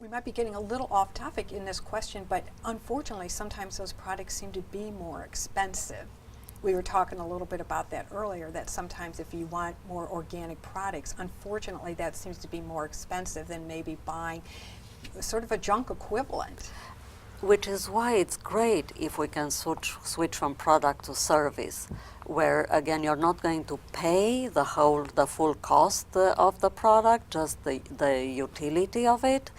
We might be getting a little off topic in this question, but unfortunately sometimes those products seem to be more expensive. We were talking a little bit about that earlier, that sometimes if you want more organic products, unfortunately that seems to be more expensive than maybe buying sort of a junk equivalent. Which is why it's great if we can switch from product to service, where again you're not going to pay the full cost of the product, just the utility of it.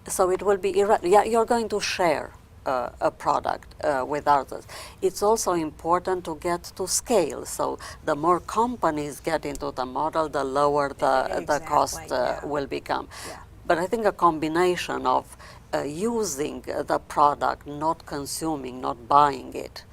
So it will be yeah, you're going to share a product with others. It's also important to get to scale. So the more companies get into the model, the lower the cost will become. Yeah. But I think a combination of using the product, not consuming, not buying it,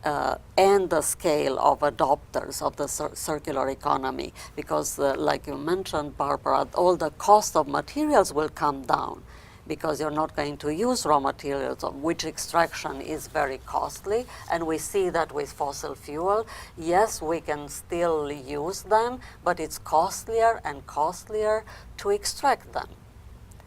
and the scale of adopters of the circular economy, because like you mentioned, Barbara, all the cost of materials will come down because you're not going to use raw materials, of which extraction is very costly, and we see that with fossil fuel. Yes, we can still use them, but it's costlier and costlier to extract them.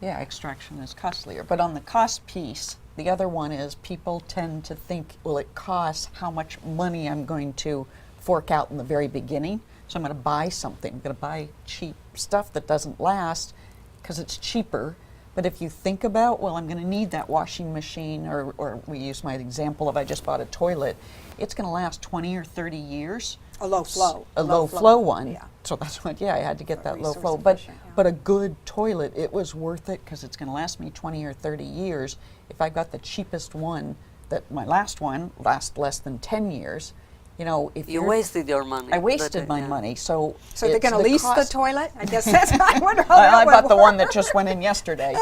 Yeah, extraction is costlier. But on the cost piece, the other one is people tend to think, well, it costs how much money I'm going to fork out in the very beginning. So I'm going to buy something. I'm going to buy cheap stuff that doesn't last because it's cheaper. But if you think about, well, I'm going to need that washing machine, or we use my example of I just bought a toilet, it's going to last 20 or 30 years. A low flow. A low flow one. Yeah. So that's what, yeah, I had to get that low Resource flow. efficient, yeah. But a good toilet, it was worth it because it's going to last me 20 or 30 years. If I got the cheapest one, that my last one lasts less than 10 years, you know, if You wasted your money. I wasted my money. So they're going to lease the cost. toilet? I guess that's I wonder how I that bought would the one work. that just went in yesterday.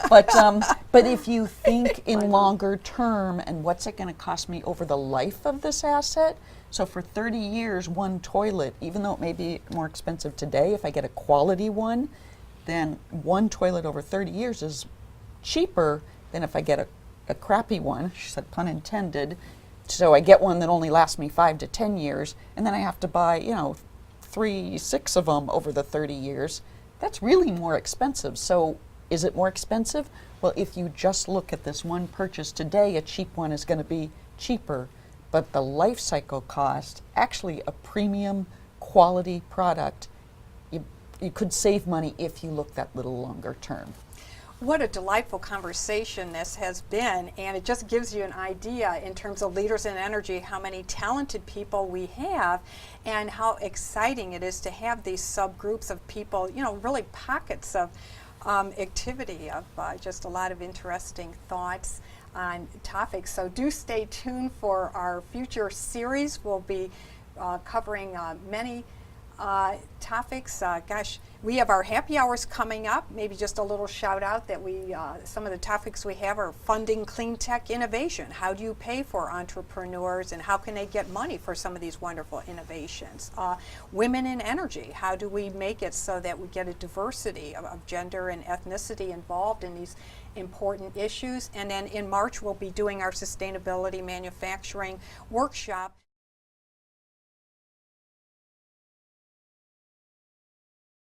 But if you think in longer term and what's it going to cost me over the life of this asset, so for 30 years, one toilet, even though it may be more expensive today, if I get a quality one, then one toilet over 30 years is cheaper than if I get a crappy one, she said pun intended. So I get one that only lasts me 5 to 10 years, and then I have to buy, 6 of them over the 30 years. That's really more expensive. So is it more expensive? Well, if you just look at this one purchase today, a cheap one is going to be cheaper. But the life cycle cost, actually a premium quality product, you could save money if you look that little longer term. What a delightful conversation this has been, and it just gives you an idea in terms of Leaders in Energy, how many talented people we have and how exciting it is to have these subgroups of people, really pockets of activity, of just a lot of interesting thoughts on topics. So do stay tuned for our future series. We'll be covering many topics. Gosh, we have our happy hours coming up. Maybe just a little shout out that some of the topics we have are funding clean tech innovation. How do you pay for entrepreneurs and how can they get money for some of these wonderful innovations? Women in energy. How do we make it so that we get a diversity of gender and ethnicity involved in these important issues? And then in March, we'll be doing our sustainability manufacturing workshop.